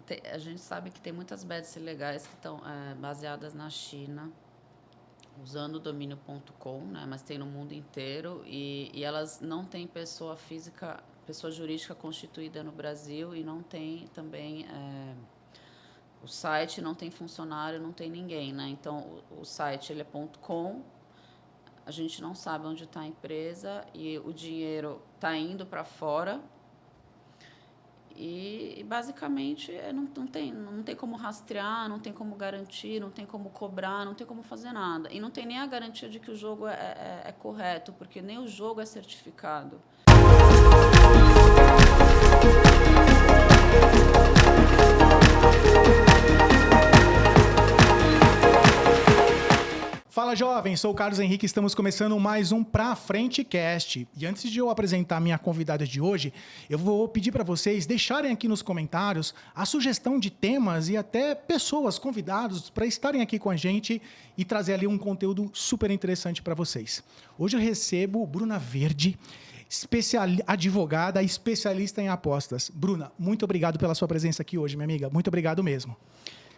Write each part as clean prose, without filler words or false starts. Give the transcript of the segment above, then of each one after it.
A gente sabe que tem muitas bets ilegais que estão baseadas na China, usando o domínio.com, né? Mas tem no mundo inteiro e elas não têm pessoa física, pessoa jurídica constituída no Brasil e não tem também o site, não tem funcionário, não tem ninguém, né? Então o site ele é .com, a gente não sabe onde está a empresa e o dinheiro está indo para fora. E basicamente não tem como rastrear, não tem como garantir, não tem como cobrar, não tem como fazer nada. E não tem nem a garantia de que o jogo é correto, porque nem o jogo é certificado. Fala, jovem! Sou o Carlos Henrique, estamos começando mais um Pra Frente Cast. E antes de eu apresentar a minha convidada de hoje, eu vou pedir para vocês deixarem aqui nos comentários a sugestão de temas e até pessoas, convidados, para estarem aqui com a gente e trazer ali um conteúdo super interessante para vocês. Hoje eu recebo Bruna Verde, advogada, especialista em apostas. Bruna, muito obrigado pela sua presença aqui hoje, minha amiga. Muito obrigado mesmo.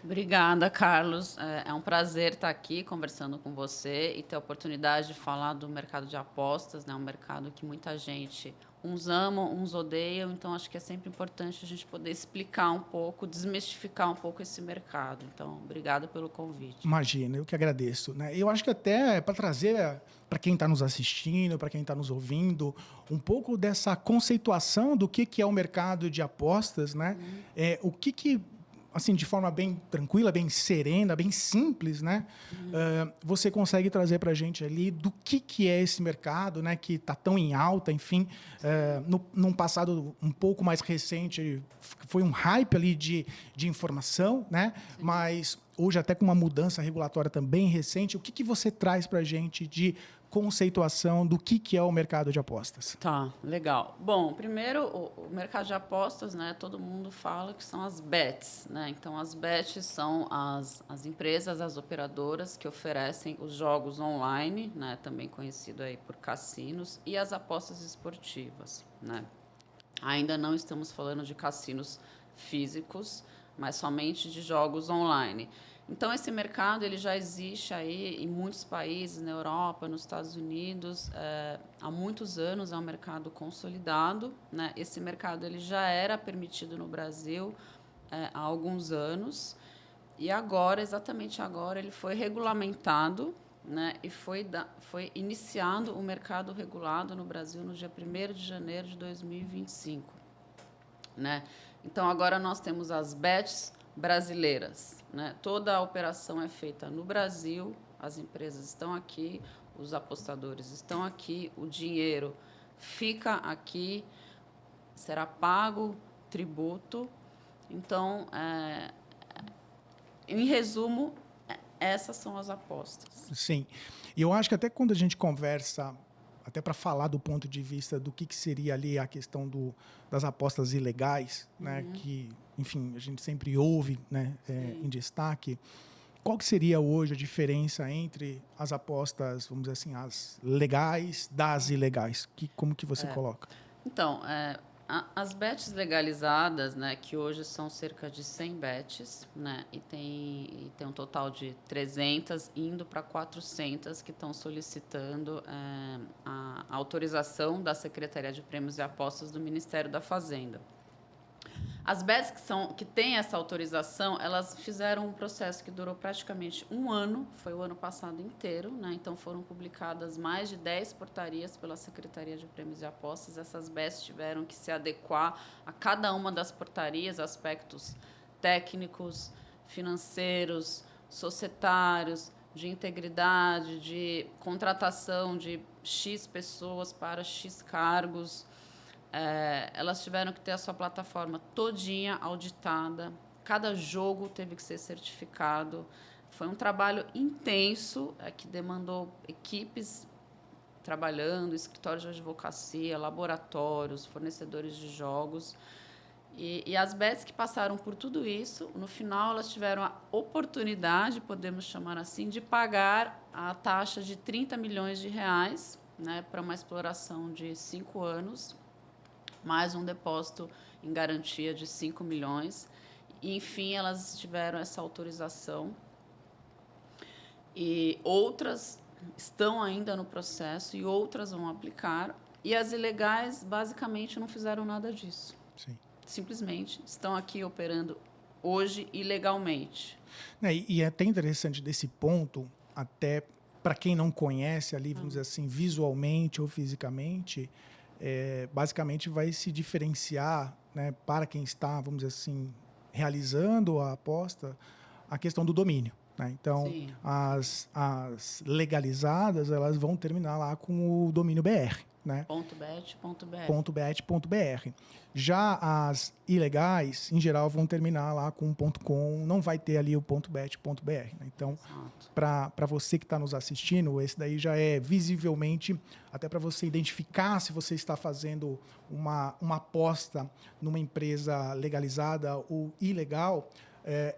Obrigada, Carlos. É um prazer estar aqui conversando com você e ter a oportunidade de falar do mercado de apostas, né? Um mercado que muita gente, uns amam, uns odeiam, então acho que é sempre importante a gente poder explicar um pouco, desmistificar um pouco esse mercado. Então, obrigada pelo convite. Imagina, eu que agradeço, né? Eu acho que até para trazer para quem está nos assistindo, para quem está nos ouvindo, um pouco dessa conceituação do que é o mercado de apostas, né? O que assim, de forma bem tranquila, bem serena, bem simples, né? Você consegue trazer para a gente ali do que é esse mercado, né? Que está tão em alta, enfim. Num passado um pouco mais recente, foi um hype ali de informação, né? Sim. Mas hoje, até com uma mudança regulatória também recente, o que você traz para a gente de conceituação do que é o mercado de apostas? Tá, legal. Bom, primeiro, o mercado de apostas, né, todo mundo fala que são as bets, né? Então, as bets são as empresas, as operadoras que oferecem os jogos online, né, também conhecido aí por cassinos, e as apostas esportivas, né? Ainda não estamos falando de cassinos físicos, mas somente de jogos online. Então, esse mercado ele já existe aí em muitos países, na Europa, nos Estados Unidos, há muitos anos, é um mercado consolidado, né? Esse mercado ele já era permitido no Brasil há alguns anos, e agora, exatamente agora, ele foi regulamentado, né? E foi iniciado o mercado regulado no Brasil no dia 1º de janeiro de 2025. Né? Então, agora nós temos as bets brasileiras, né? Toda a operação é feita no Brasil, as empresas estão aqui, os apostadores estão aqui, o dinheiro fica aqui, será pago tributo. Então, em resumo, essas são as apostas. Sim. E eu acho que até quando a gente conversa, até para falar do ponto de vista do que seria ali a questão das apostas ilegais, né, que, enfim, a gente sempre ouve, né, em destaque, qual que seria hoje a diferença entre as apostas, vamos dizer assim, as legais das ilegais? Como que você coloca? Então, as bets legalizadas, né, que hoje são cerca de 100 bets, né, e tem um total de 300, indo para 400, que estão solicitando a autorização da Secretaria de Prêmios e Apostas do Ministério da Fazenda. As bets que têm essa autorização, elas fizeram um processo que durou praticamente um ano, foi o ano passado inteiro, né? Então foram publicadas mais de 10 portarias pela Secretaria de Prêmios e Apostas. Essas bets tiveram que se adequar a cada uma das portarias, aspectos técnicos, financeiros, societários, de integridade, de contratação de X pessoas para X cargos. Elas tiveram que ter a sua plataforma todinha auditada, cada jogo teve que ser certificado. Foi um trabalho intenso, que demandou equipes trabalhando, escritórios de advocacia, laboratórios, fornecedores de jogos. E as bets que passaram por tudo isso, no final elas tiveram a oportunidade, podemos chamar assim, de pagar a taxa de 30 milhões de reais, né, para uma exploração de 5 anos, mais um depósito em garantia de 5 milhões. E, enfim, elas tiveram essa autorização. E outras estão ainda no processo e outras vão aplicar. E as ilegais, basicamente, não fizeram nada disso. Sim. Simplesmente estão aqui operando hoje ilegalmente. E é até interessante desse ponto, até para quem não conhece ali, vamos dizer assim, visualmente ou fisicamente, basicamente vai se diferenciar, né, para quem está, vamos dizer assim, realizando a aposta, a questão do domínio. Né? Então, Sim. as legalizadas, elas vão terminar lá com o domínio BR. Né? .bet.br. Já as ilegais, em geral, vão terminar lá com .com, não vai ter ali o .bet.br. Né? Então, para você que está nos assistindo, esse daí já é visivelmente, até para você identificar se você está fazendo uma aposta numa empresa legalizada ou ilegal,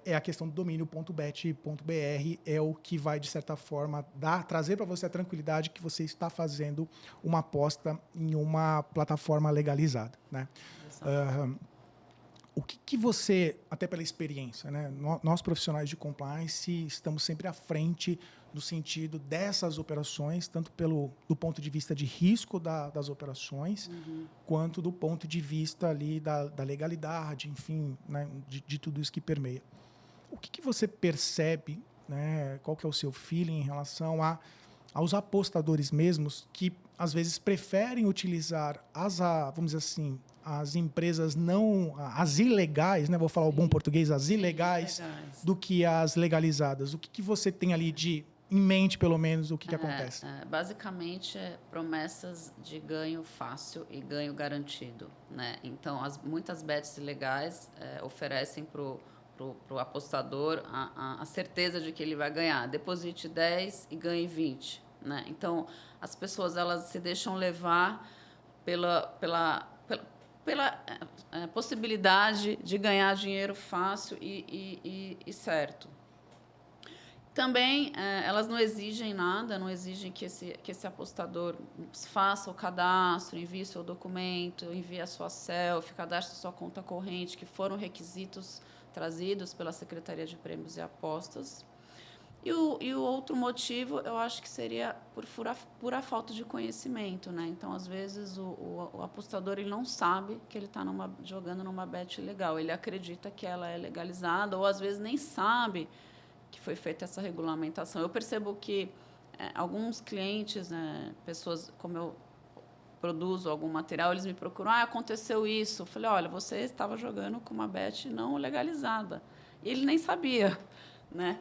é a questão do domínio .bet.br, é o que vai, de certa forma, trazer para você a tranquilidade que você está fazendo uma aposta em uma plataforma legalizada. Né? O que você, até pela experiência, né? Nós profissionais de compliance estamos sempre à frente no sentido dessas operações, tanto do ponto de vista de risco das operações, quanto do ponto de vista ali da legalidade, enfim, né? de tudo isso que permeia. O que você percebe, né? Qual que é o seu feeling em relação aos apostadores mesmos que, às vezes, preferem utilizar vamos dizer assim, as empresas as ilegais, né? Vou falar o bom português, as ilegais, do que as legalizadas. O que você tem ali em mente, pelo menos, o que acontece? Basicamente, promessas de ganho fácil e ganho garantido. Né? Então, muitas bets ilegais oferecem para o apostador a certeza de que ele vai ganhar. Deposite 10 e ganhe 20. Né? Então, as pessoas elas se deixam levar pela possibilidade de ganhar dinheiro fácil e certo. Também, elas não exigem nada, não exigem que esse apostador faça o cadastro, envie seu documento, envie a sua selfie, cadastre sua conta corrente, que foram requisitos trazidos pela Secretaria de Prêmios e Apostas. E o outro motivo, eu acho que seria por pura falta de conhecimento. Né? Então, às vezes, o apostador ele não sabe que ele está jogando numa bet ilegal. Ele acredita que ela é legalizada, ou, às vezes, nem sabe que foi feita essa regulamentação. Eu percebo que alguns clientes, né, pessoas, como eu produzo algum material, eles me procuram, aconteceu isso. Eu falei, olha, você estava jogando com uma bet não legalizada. E ele nem sabia. Né?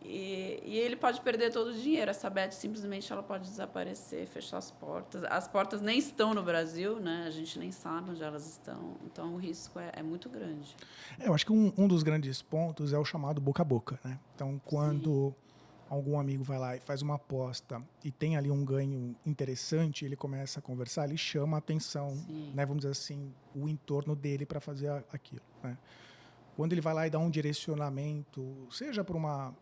E ele pode perder todo o dinheiro. Essa bet simplesmente ela pode desaparecer, fechar as portas. As portas nem estão no Brasil, né? A gente nem sabe onde elas estão. Então, o risco é muito grande. Eu acho que um dos grandes pontos é o chamado boca a boca. Né? Então, quando algum amigo vai lá e faz uma aposta e tem ali um ganho interessante, ele começa a conversar, ele chama a atenção, né? Vamos dizer assim, o entorno dele para fazer aquilo. Né? Quando ele vai lá e dá um direcionamento, seja por uma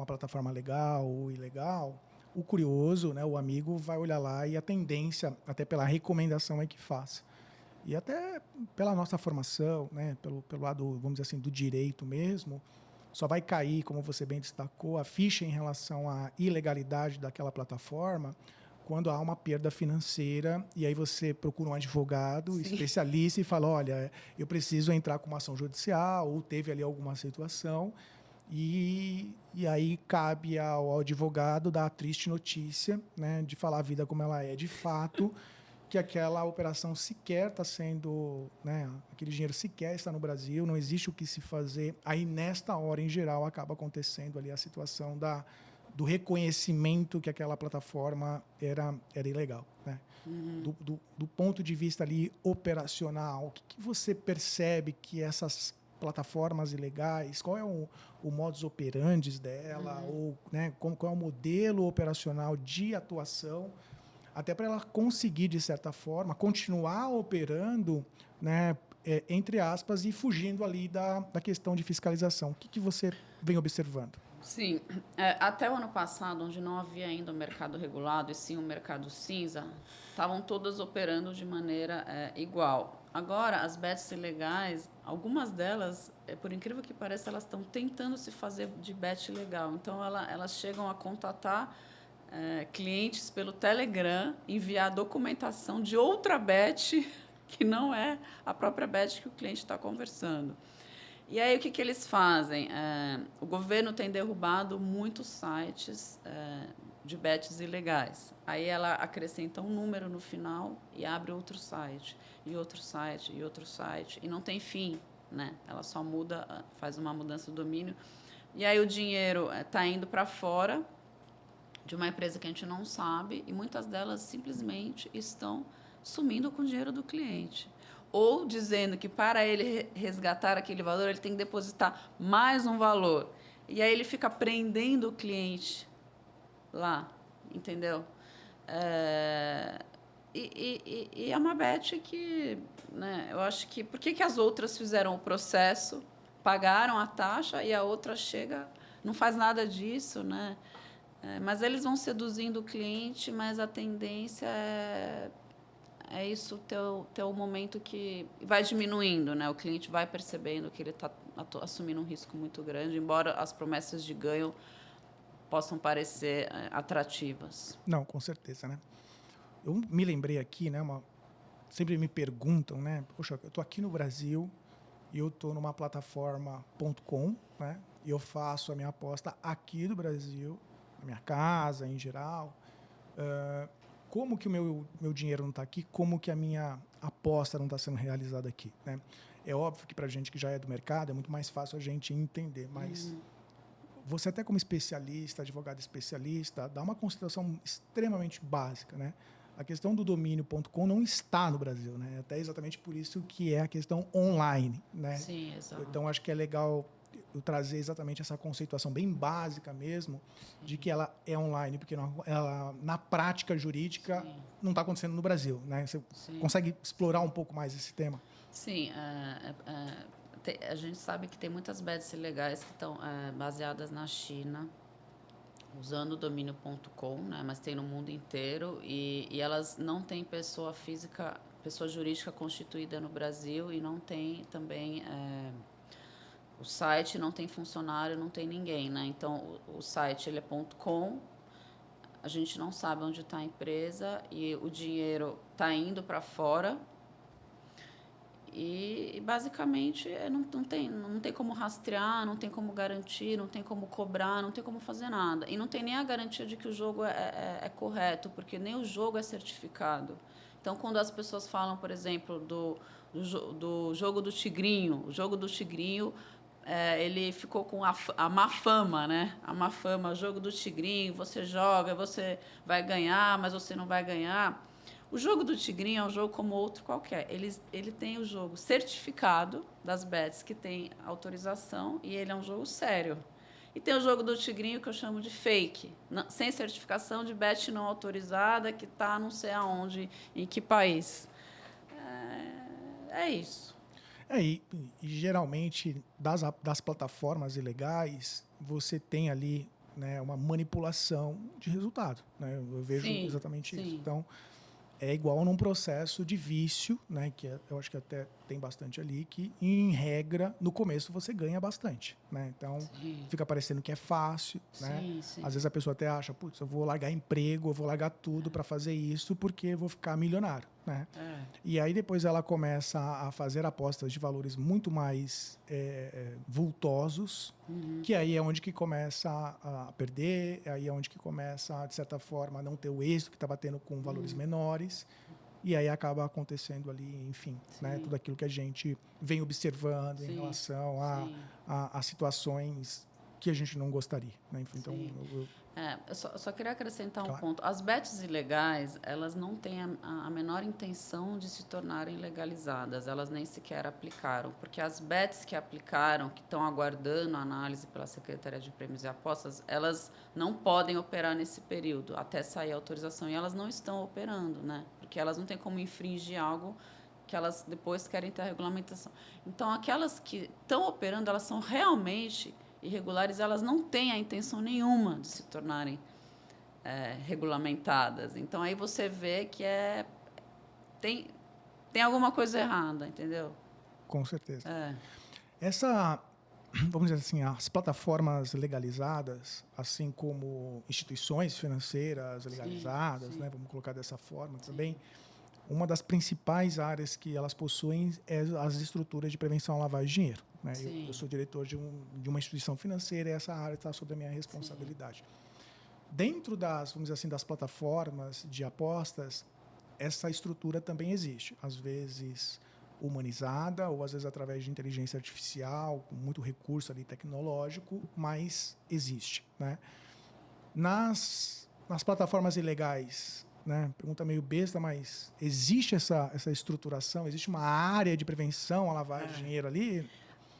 plataforma legal ou ilegal, o curioso, né, o amigo vai olhar lá e a tendência, até pela recomendação, é que faça. E até pela nossa formação, né, pelo lado, vamos dizer assim, do direito mesmo, só vai cair, como você bem destacou, a ficha em relação à ilegalidade daquela plataforma quando há uma perda financeira e aí você procura um advogado especialista e fala, olha, eu preciso entrar com uma ação judicial ou teve ali alguma situação. E aí cabe ao advogado dar a triste notícia, né, de falar a vida como ela é de fato, que aquela operação sequer está sendo, né, aquele dinheiro sequer está no Brasil, não existe o que se fazer. Aí, nesta hora, em geral, acaba acontecendo ali a situação do reconhecimento que aquela plataforma era ilegal. Né? Do ponto de vista ali operacional, o que você percebe que essas plataformas ilegais, qual é o modus operandi dela, ou, né, qual é o modelo operacional de atuação, até para ela conseguir, de certa forma, continuar operando, né, entre aspas, e fugindo ali da questão de fiscalização. O que você vem observando? Sim. Até o ano passado, onde não havia ainda o mercado regulado, e sim o mercado cinza, estavam todas operando de maneira igual. Agora, as bets ilegais, algumas delas, por incrível que pareça, elas estão tentando se fazer de bet legal. Então, elas chegam a contatar clientes pelo Telegram, enviar documentação de outra bet que não é a própria bet que o cliente está conversando. E aí, o que eles fazem? O governo tem derrubado muitos sites de bets ilegais. Aí ela acrescenta um número no final e abre outro site, e outro site, e outro site, e não tem fim, né? Ela só muda, faz uma mudança do domínio. E aí o dinheiro está indo para fora de uma empresa que a gente não sabe, e muitas delas simplesmente estão sumindo com o dinheiro do cliente. Ou dizendo que para ele resgatar aquele valor, ele tem que depositar mais um valor. E aí ele fica prendendo o cliente lá, entendeu? E é uma bet que, né, eu acho que... Por que as outras fizeram o processo, pagaram a taxa, e a outra chega, não faz nada disso, né? Mas eles vão seduzindo o cliente, mas a tendência é isso ter um momento que vai diminuindo, né? O cliente vai percebendo que ele está assumindo um risco muito grande, embora as promessas de ganho possam parecer atrativas. Não, com certeza, né? Eu me lembrei aqui, né? Sempre me perguntam, né? Poxa, eu estou aqui no Brasil e eu estou numa plataforma.com, né? E eu faço a minha aposta aqui do Brasil, na minha casa, em geral. Como que o meu dinheiro não está aqui? Como que a minha aposta não está sendo realizada aqui, né? É óbvio que para a gente que já é do mercado é muito mais fácil a gente entender, mas você até como especialista, advogado especialista, dá uma consideração extremamente básica, né? A questão do domínio.com não está no Brasil, né? Até exatamente por isso que é a questão online, né? Sim, exato. Então, acho que é legal eu trazer exatamente essa conceituação bem básica mesmo, de que ela é online, porque ela, na prática jurídica, não está acontecendo no Brasil, né? Você consegue explorar um pouco mais esse tema? Sim, a gente sabe que tem muitas bets ilegais que estão baseadas na China, usando o domínio.com, né? Mas tem no mundo inteiro, e elas não têm pessoa jurídica constituída no Brasil, e não tem também... o site não tem funcionário, não tem ninguém, né? Então, o site ele é .com, a gente não sabe onde está a empresa, e o dinheiro está indo para fora, e basicamente não tem como rastrear, não tem como garantir, não tem como cobrar, não tem como fazer nada. E não tem nem a garantia de que o jogo é correto, porque nem o jogo é certificado. Então, quando as pessoas falam, por exemplo, do jogo do Tigrinho, o jogo do Tigrinho, ele ficou com a má fama, né? A má fama, o jogo do Tigrinho, você joga, você vai ganhar, mas você não vai ganhar. O jogo do Tigrinho é um jogo como outro qualquer. Ele tem o jogo certificado das bets, que tem autorização, e ele é um jogo sério. E tem o jogo do Tigrinho, que eu chamo de fake, sem certificação, de bet não autorizada, que está não sei aonde, em que país. É isso. E geralmente, das plataformas ilegais, você tem ali, né, uma manipulação de resultado, né? Eu vejo exatamente isso. Então, é igual num processo de vício, né, que eu acho que até tem bastante ali, que, em regra, no começo você ganha bastante, né? Então, fica parecendo que é fácil, né? Às vezes a pessoa até acha, putz, eu vou largar emprego, eu vou largar tudo para fazer isso porque eu vou ficar milionário, né? E aí depois ela começa a fazer apostas de valores muito mais vultosos, que aí é onde que começa a perder, aí é onde que começa, de certa forma, a não ter o êxito que estava tendo com valores menores. E aí acaba acontecendo ali, enfim, né, tudo aquilo que a gente vem observando em relação a situações que a gente não gostaria, né? Então, eu só queria acrescentar um ponto. As bets ilegais, elas não têm a menor intenção de se tornarem legalizadas. Elas nem sequer aplicaram. Porque as bets que aplicaram, que estão aguardando a análise pela Secretaria de Prêmios e Apostas, elas não podem operar nesse período, até sair a autorização. E elas não estão operando, né? Porque elas não têm como infringir algo que elas depois querem ter a regulamentação. Então, aquelas que estão operando, elas são realmente irregulares, elas não têm a intenção nenhuma de se tornarem regulamentadas. Então, aí você vê que tem alguma coisa errada, entendeu? Com certeza. É. Vamos dizer assim, as plataformas legalizadas, assim como instituições financeiras legalizadas, Sim. né, vamos colocar dessa forma também, uma das principais áreas que elas possuem é as estruturas de prevenção à lavagem de dinheiro. Né? Eu sou diretor de uma instituição financeira e essa área está sob a minha responsabilidade. Dentro vamos dizer assim, das plataformas de apostas, essa estrutura também existe. Às vezes humanizada ou às vezes através de inteligência artificial, com muito recurso ali tecnológico, mas existe, né? Nas plataformas ilegais, né? Pergunta meio besta, mas existe essa estruturação? Existe uma área de prevenção à lavagem de dinheiro ali?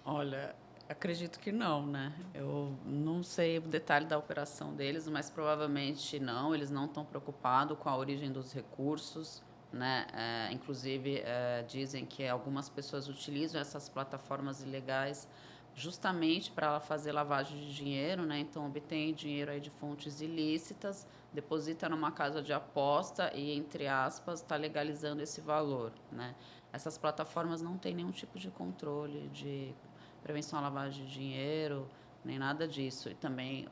Olha, acredito que não, né? Eu não sei o detalhe da operação deles, mas provavelmente não. Eles não estão preocupados com a origem dos recursos, né? Inclusive, dizem que algumas pessoas utilizam essas plataformas ilegais justamente para fazer lavagem de dinheiro, né? Então, obtém dinheiro aí de fontes ilícitas, deposita numa casa de aposta e, entre aspas, está legalizando esse valor, né? Essas plataformas não têm nenhum tipo de controle de prevenção à lavagem de dinheiro, nem nada disso. E também,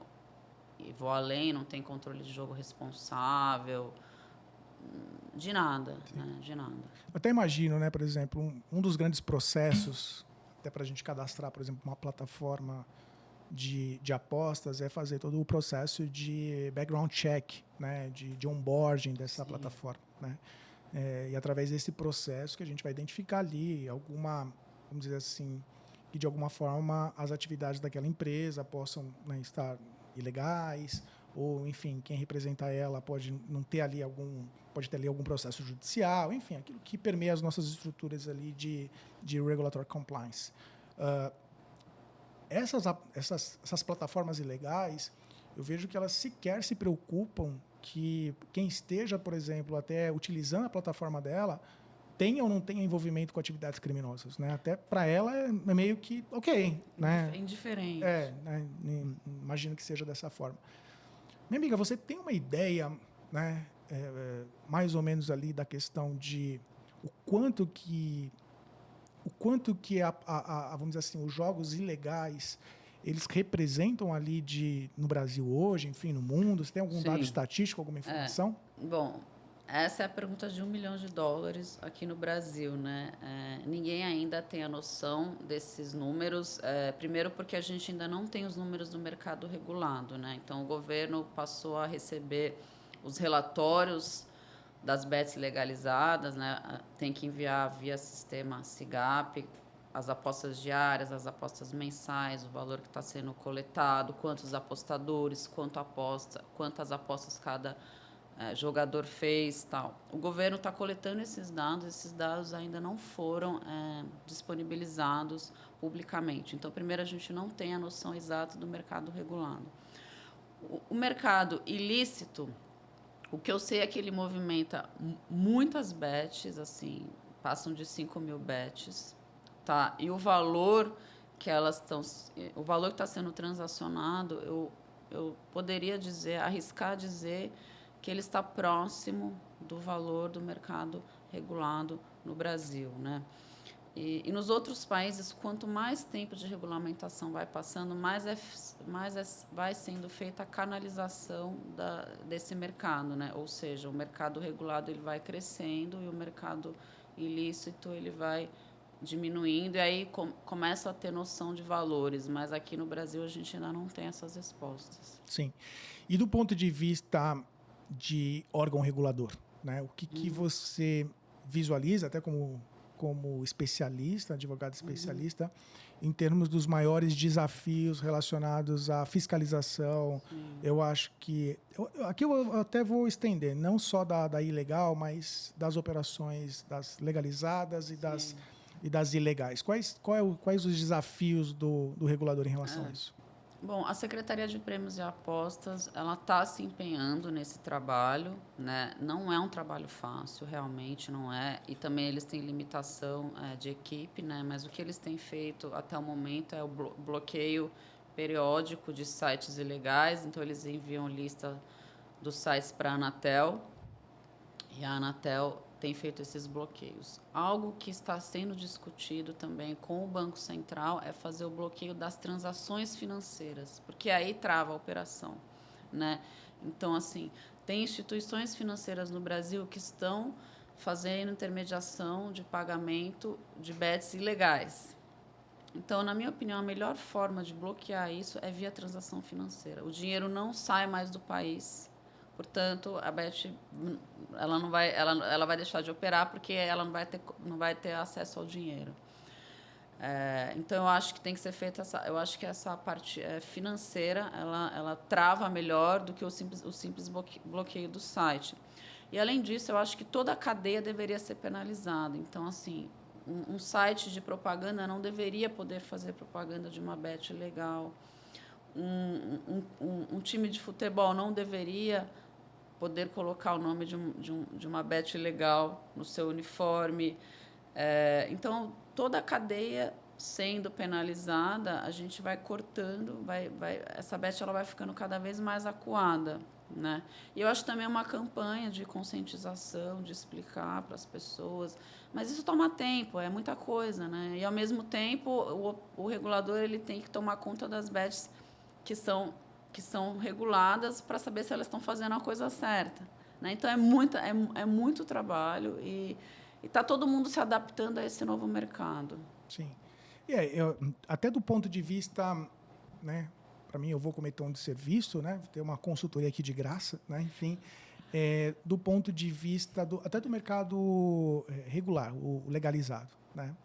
e vou além, não tem controle de jogo responsável, de nada, né? De nada. Eu até imagino, né, por exemplo, um dos grandes processos, até para a gente cadastrar, por exemplo, uma plataforma de apostas, é fazer todo o processo de background check, né, de onboarding dessa plataforma. Né? E através desse processo que a gente vai identificar ali vamos dizer assim, que de alguma forma as atividades daquela empresa possam, né, estar ilegais, ou enfim, quem representar ela pode não ter ali pode ter ali algum processo judicial, enfim, aquilo que permeia as nossas estruturas ali de regulatory compliance. Essas plataformas ilegais, eu vejo que elas sequer se preocupam que quem esteja, por exemplo, até utilizando a plataforma dela tenha ou não tenha envolvimento com atividades criminosas, né? Até para ela é meio que ok, né? Indiferente. Né? Imagino que seja dessa forma. Minha amiga, você tem uma ideia, né? Mais ou menos ali da questão de o quanto que vamos dizer assim, os jogos ilegais eles representam ali no Brasil hoje, enfim, no mundo? Você tem algum dado estatístico, alguma informação? Bom, essa é a pergunta de $1 milhão aqui no Brasil, né? Ninguém ainda tem a noção desses números, primeiro porque a gente ainda não tem os números do mercado regulado, né? Então, o governo passou a receber os relatórios das bets legalizadas, né? Tem que enviar via sistema SIGAP as apostas diárias, as apostas mensais, o valor que está sendo coletado, quantos apostadores, quantas apostas cada jogador fez, tal. O governo está coletando esses dados ainda não foram disponibilizados publicamente. Então, primeiro, a gente não tem a noção exata do mercado regulado. O mercado ilícito, o que eu sei é que ele movimenta muitas bets, assim, passam de 5 mil bets, tá? E o valor que está sendo transacionado, eu poderia arriscar dizer que ele está próximo do valor do mercado regulado no Brasil, né? E nos outros países, quanto mais tempo de regulamentação vai passando, mais vai sendo feita a canalização desse mercado, né? Ou seja, o mercado regulado ele vai crescendo e o mercado ilícito ele vai diminuindo, e aí começa a ter noção de valores, mas aqui no Brasil a gente ainda não tem essas respostas. Sim. E do ponto de vista de órgão regulador, né? O que você visualiza, até como especialista, advogado especialista, em termos dos maiores desafios relacionados à fiscalização? Eu acho que... Aqui eu até vou estender, não só da ilegal, mas das operações das legalizadas e das ilegais. Quais os desafios do regulador em relação a isso? Bom, a Secretaria de Prêmios e Apostas, ela está se empenhando nesse trabalho, né? Não é um trabalho fácil, realmente não é. E também eles têm limitação de equipe, né? Mas o que eles têm feito até o momento é o bloqueio periódico de sites ilegais. Então, eles enviam lista dos sites para a Anatel. E a Anatel tem feito esses bloqueios. Algo que está sendo discutido também com o Banco Central é fazer o bloqueio das transações financeiras, porque aí trava a operação, né? Então, assim, tem instituições financeiras no Brasil que estão fazendo intermediação de pagamento de bets ilegais. Então, na minha opinião, a melhor forma de bloquear isso é via transação financeira. O dinheiro não sai mais do país. Portanto, a Bet ela vai deixar de operar porque ela não vai ter acesso ao dinheiro. Então, eu acho que tem que ser feita eu acho que essa parte financeira ela trava melhor do que o simples bloqueio do site. E, além disso, eu acho que toda a cadeia deveria ser penalizada. Então, assim, um site de propaganda não deveria poder fazer propaganda de uma bet ilegal. Um time de futebol não deveria poder colocar o nome de uma bet legal no seu uniforme. Então, toda a cadeia sendo penalizada, a gente vai cortando, essa bet ela vai ficando cada vez mais acuada, né? E eu acho também uma campanha de conscientização, de explicar para as pessoas, mas isso toma tempo, é muita coisa, né? E, ao mesmo tempo, o regulador ele tem que tomar conta das bets que são reguladas para saber se elas estão fazendo a coisa certa, né? Então, é muito trabalho e está todo mundo se adaptando a esse novo mercado. Sim. Até do ponto de vista, né, para mim, eu vou cometer um desserviço, né, ter uma consultoria aqui de graça, né, enfim, do ponto de vista até do mercado regular, o legalizado, né?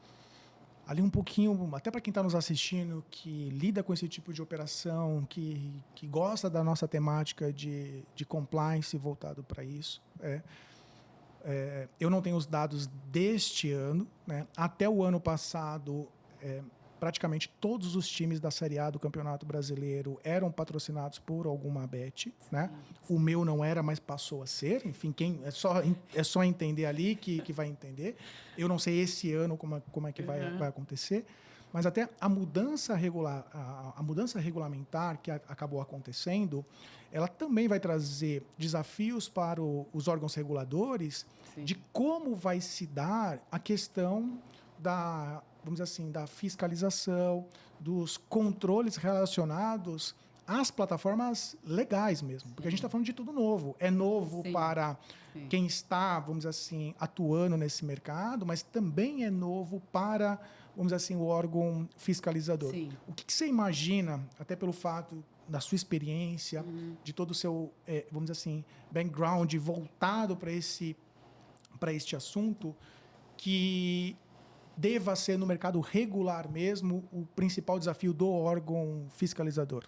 Ali um pouquinho, até para quem está nos assistindo, que lida com esse tipo de operação, que gosta da nossa temática de compliance voltado para isso. Eu não tenho os dados deste ano, né? Até o ano passado, praticamente todos os times da Série A do Campeonato Brasileiro eram patrocinados por alguma bet, né? O meu não era, mas passou a ser. Enfim, é só entender ali que vai entender. Eu não sei esse ano como é que vai acontecer, mas até a mudança regulamentar que acabou acontecendo, ela também vai trazer desafios para os órgãos reguladores. Sim. De como vai se dar a questão vamos dizer assim, da fiscalização, dos controles relacionados às plataformas legais mesmo. Porque a gente está falando de tudo novo. É novo Sim. para Sim. quem está, vamos dizer assim, atuando nesse mercado, mas também é novo para, vamos dizer assim, o órgão fiscalizador. Sim. O que você imagina, até pelo fato da sua experiência, de todo o seu, vamos dizer assim, background voltado para este assunto, que deva ser no mercado regular mesmo o principal desafio do órgão fiscalizador?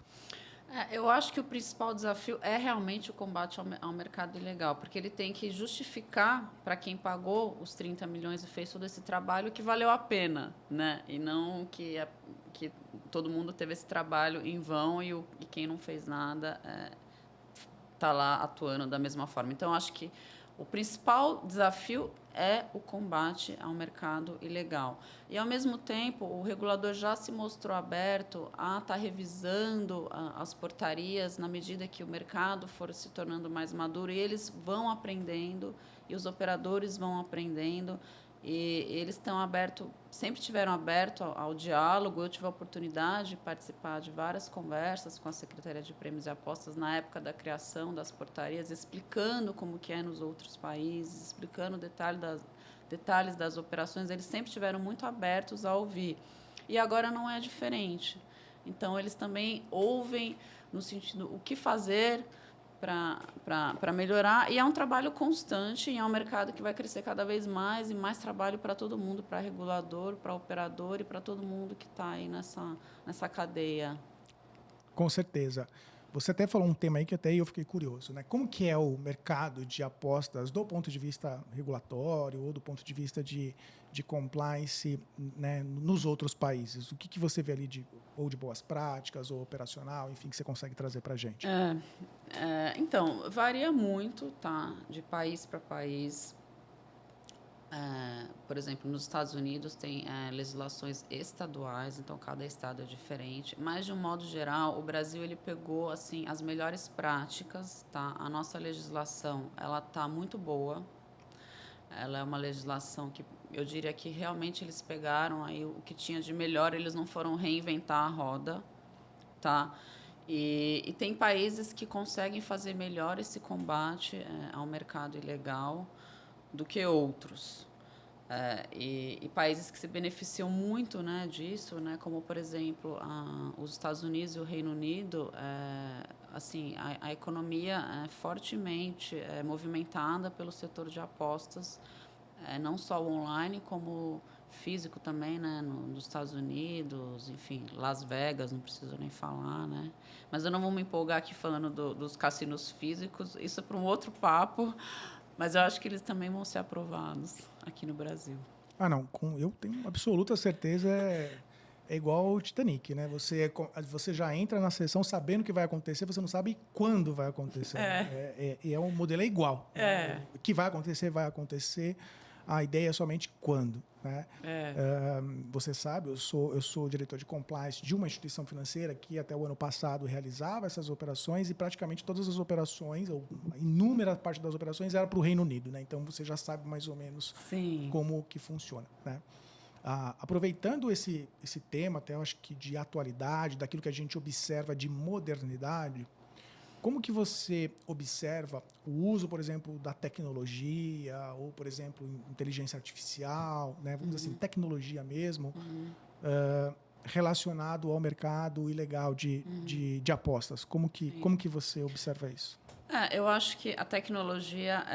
Eu acho que o principal desafio é realmente o combate ao mercado ilegal, porque ele tem que justificar para quem pagou os 30 milhões e fez todo esse trabalho que valeu a pena, né? E não que todo mundo teve esse trabalho em vão e quem não fez nada está lá atuando da mesma forma. Então, acho que o principal desafio é o combate ao mercado ilegal. E, ao mesmo tempo, o regulador já se mostrou aberto a estar revisando as portarias na medida que o mercado for se tornando mais maduro, e eles vão aprendendo, e os operadores vão aprendendo, e eles estão abertos, sempre tiveram aberto ao diálogo. Eu tive a oportunidade de participar de várias conversas com a Secretaria de Prêmios e Apostas na época da criação das portarias, explicando como que é nos outros países, explicando detalhes das operações. Eles sempre tiveram muito abertos a ouvir. E agora não é diferente. Então, eles também ouvem no sentido o que fazer para melhorar, e é um trabalho constante, e é um mercado que vai crescer cada vez mais, e mais trabalho para todo mundo, para regulador, para operador e para todo mundo que está aí nessa cadeia. Com certeza. Você até falou um tema aí que até eu fiquei curioso, né? Como que é o mercado de apostas do ponto de vista regulatório ou do ponto de vista de compliance, né, nos outros países? O que você vê ali de boas práticas ou operacional, enfim, que você consegue trazer para a gente? Então, varia muito, tá? De país para país. Por exemplo, nos Estados Unidos tem legislações estaduais, então cada estado é diferente. Mas, de um modo geral, o Brasil ele pegou assim as melhores práticas, tá? A nossa legislação ela tá muito boa. Ela é uma legislação que eu diria que realmente eles pegaram aí o que tinha de melhor, eles não foram reinventar a roda, tá? E tem países que conseguem fazer melhor esse combate ao mercado ilegal do que outros. E países que se beneficiam muito, né, disso, né, como, por exemplo, os Estados Unidos e o Reino Unido, assim, a economia é fortemente movimentada pelo setor de apostas, não só o online, como físico também, né, nos Estados Unidos, enfim, Las Vegas, não preciso nem falar, né? Mas eu não vou me empolgar aqui falando dos cassinos físicos, isso é para um outro papo, mas eu acho que eles também vão ser aprovados aqui no Brasil. Ah, não. Eu tenho absoluta certeza. É igual o Titanic, né? Você já entra na sessão sabendo o que vai acontecer, você não sabe quando vai acontecer. E o modelo é igual. Né? O que vai acontecer, vai acontecer. A ideia é somente quando. Né? Você sabe, eu sou diretor de compliance de uma instituição financeira que até o ano passado realizava essas operações e praticamente todas as operações, ou a inúmera parte das operações, era para o Reino Unido. Né? Então, você já sabe mais ou menos como que funciona. Né? Aproveitando esse tema, até eu acho que de atualidade, daquilo que a gente observa de modernidade, como que você observa o uso, por exemplo, da tecnologia, ou, por exemplo, inteligência artificial, né? Vamos dizer assim, tecnologia mesmo, relacionado ao mercado ilegal de apostas? Como que você observa isso? Eu acho que a tecnologia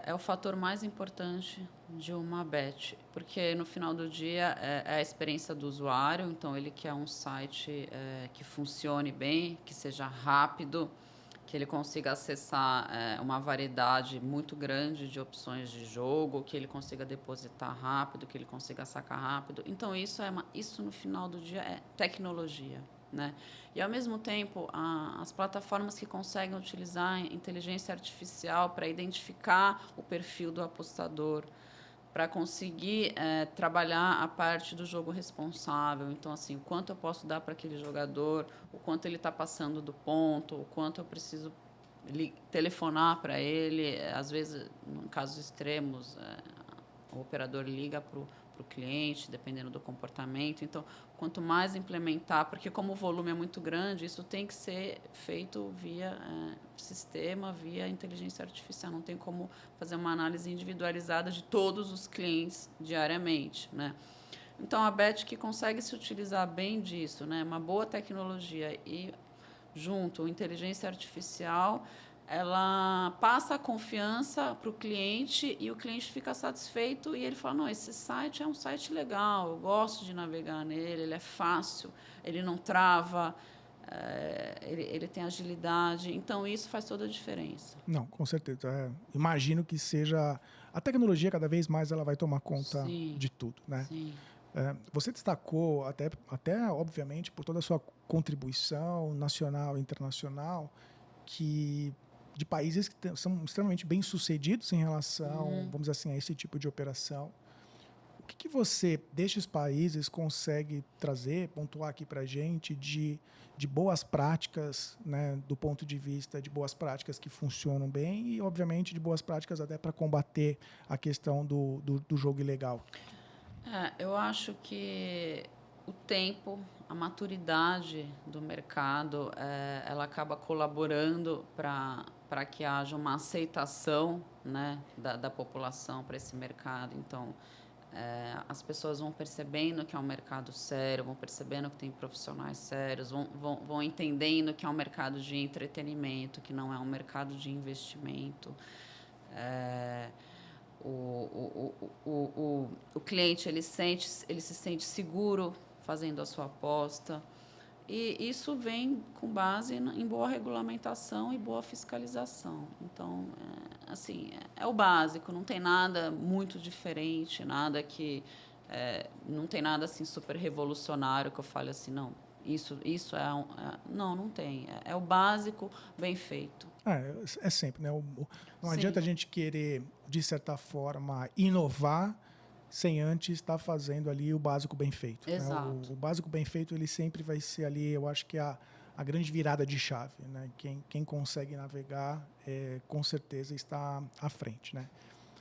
é o fator mais importante de uma bet, porque no final do dia é a experiência do usuário, então ele quer um site que funcione bem, que seja rápido, que ele consiga acessar uma variedade muito grande de opções de jogo, que ele consiga depositar rápido, que ele consiga sacar rápido. Então, isso no final do dia é tecnologia. Né? E, ao mesmo tempo, as plataformas que conseguem utilizar a inteligência artificial para identificar o perfil do apostador, para conseguir trabalhar a parte do jogo responsável. Então, assim, o quanto eu posso dar para aquele jogador, o quanto ele está passando do ponto, o quanto eu preciso telefonar para ele. Às vezes, em casos extremos, o operador liga para o cliente, dependendo do comportamento. Então, quanto mais implementar, porque como o volume é muito grande, isso tem que ser feito via sistema, via inteligência artificial. Não tem como fazer uma análise individualizada de todos os clientes diariamente, né? Então, a Bet que consegue se utilizar bem disso, né? Uma boa tecnologia e, junto, inteligência artificial, ela passa a confiança para o cliente e o cliente fica satisfeito e ele fala, não, esse site é um site legal, eu gosto de navegar nele, ele é fácil, ele não trava, ele tem agilidade. Então, isso faz toda a diferença. Não, com certeza. Imagino que seja... A tecnologia, cada vez mais, ela vai tomar conta de tudo. Né? Sim. Você destacou, até, obviamente, por toda a sua contribuição nacional e internacional, que de países que são extremamente bem-sucedidos em relação, vamos dizer assim, a esse tipo de operação. O que você, destes países, consegue trazer, pontuar aqui para a gente de boas práticas, né, do ponto de vista de boas práticas que funcionam bem e, obviamente, de boas práticas até para combater a questão do jogo ilegal? Eu acho que o tempo, a maturidade do mercado, ela acaba colaborando para que haja uma aceitação, né, da população para esse mercado. Então, as pessoas vão percebendo que é um mercado sério, vão percebendo que tem profissionais sérios, vão entendendo que é um mercado de entretenimento, que não é um mercado de investimento. O cliente ele se sente seguro fazendo a sua aposta. E isso vem com base em boa regulamentação e boa fiscalização. Então, assim, é o básico, não tem nada muito diferente, nada que... não tem nada assim super revolucionário que eu fale assim, não, isso não tem. É o básico bem feito. É sempre, né? Não Sim. adianta a gente querer, de certa forma, inovar sem antes estar fazendo ali o básico bem feito. Exato. Né? O básico bem feito, ele sempre vai ser ali, eu acho que a grande virada de chave. Né? Quem consegue navegar, com certeza, está à frente. Né?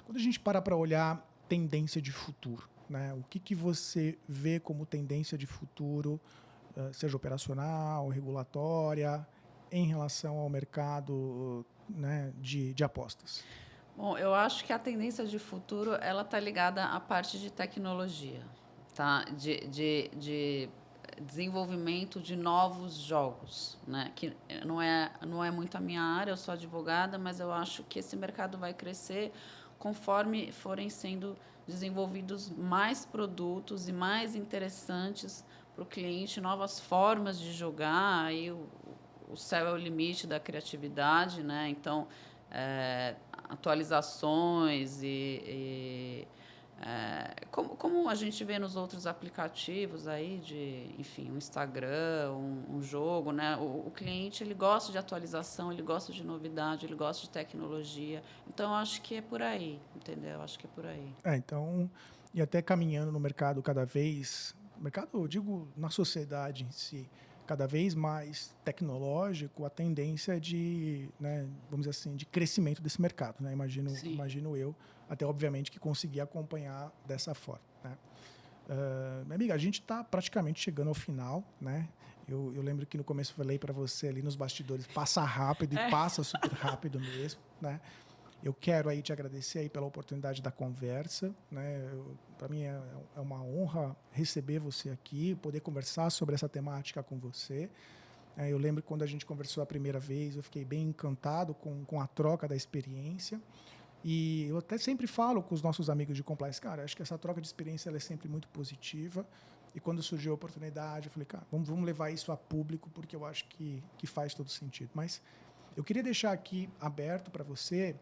Quando a gente para olhar tendência de futuro, né? O que você vê como tendência de futuro, seja operacional, regulatória, em relação ao mercado, né, de apostas? Bom, eu acho que a tendência de futuro ela está ligada à parte de tecnologia, tá? De desenvolvimento de novos jogos, né? Que não é muito a minha área, eu sou advogada, mas eu acho que esse mercado vai crescer conforme forem sendo desenvolvidos mais produtos e mais interessantes para o cliente, novas formas de jogar, aí o céu é o limite da criatividade, né? Então, atualizações como a gente vê nos outros aplicativos aí enfim, um Instagram, um jogo, né? O cliente ele gosta de atualização, ele gosta de novidade, ele gosta de tecnologia. Então, eu acho que é por aí, entendeu? Eu acho que é por aí. Então, e até caminhando no mercado cada vez, mercado, eu digo, na sociedade em si, cada vez mais tecnológico, a tendência é de, né, vamos dizer assim, de crescimento desse mercado, né? Imagino eu, até obviamente que conseguir acompanhar dessa forma, né? Minha amiga, a gente está praticamente chegando ao final, né? Eu lembro que no começo eu falei para você ali nos bastidores, passa rápido e passa super rápido mesmo, né? Eu quero aí te agradecer aí pela oportunidade da conversa, né? Para mim é uma honra receber você aqui, poder conversar sobre essa temática com você. Eu lembro que quando a gente conversou a primeira vez, eu fiquei bem encantado com a troca da experiência. E eu até sempre falo com os nossos amigos de compliance, cara, acho que essa troca de experiência ela é sempre muito positiva. E quando surgiu a oportunidade, eu falei, cara, vamos levar isso a público, porque eu acho que faz todo sentido. Mas eu queria deixar aqui aberto para você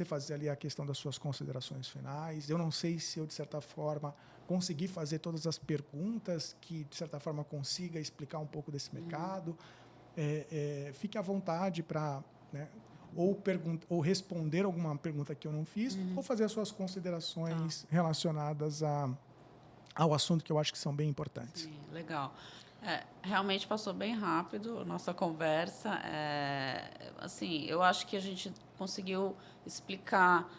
fazer ali a questão das suas considerações finais. Eu não sei se eu, de certa forma, consegui fazer todas as perguntas que, de certa forma, consiga explicar um pouco desse mercado. Fique à vontade para, né, ou responder alguma pergunta que eu não fiz, ou fazer as suas considerações relacionadas ao assunto que eu acho que são bem importantes. Sim, legal. Realmente passou bem rápido a nossa conversa. Assim, eu acho que a gente conseguiu explicar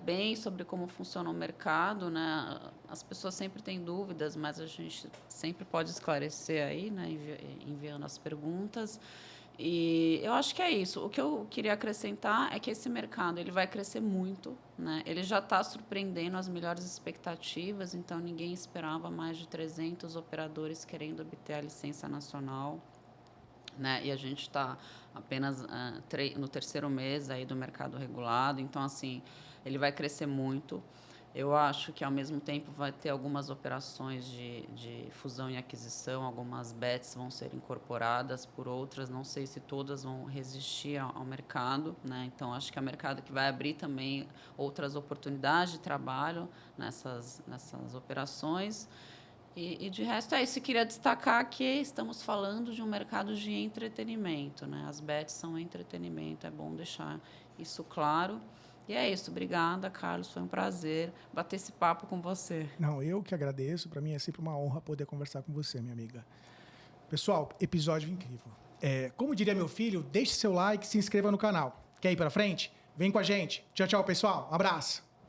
bem sobre como funciona o mercado, né? As pessoas sempre têm dúvidas, mas a gente sempre pode esclarecer aí, né? Enviando as perguntas. E eu acho que é isso. O que eu queria acrescentar é que esse mercado ele vai crescer muito, né? Ele já está surpreendendo as melhores expectativas, então ninguém esperava mais de 300 operadores querendo obter a licença nacional, né? E a gente está apenas no terceiro mês aí do mercado regulado, então assim ele vai crescer muito. Eu acho que, ao mesmo tempo, vai ter algumas operações de fusão e aquisição, algumas bets vão ser incorporadas por outras, não sei se todas vão resistir ao mercado, né? Então, acho que é um mercado que vai abrir também outras oportunidades de trabalho nessas operações. E, de resto, é isso. Eu queria destacar que estamos falando de um mercado de entretenimento, né? As bets são entretenimento, é bom deixar isso claro. E é isso, obrigada, Carlos, foi um prazer bater esse papo com você. Não, eu que agradeço, para mim é sempre uma honra poder conversar com você, minha amiga. Pessoal, episódio incrível. Como diria meu filho, deixe seu like e se inscreva no canal. Quer ir para frente? Vem com a gente. Tchau, tchau, pessoal. Abraço.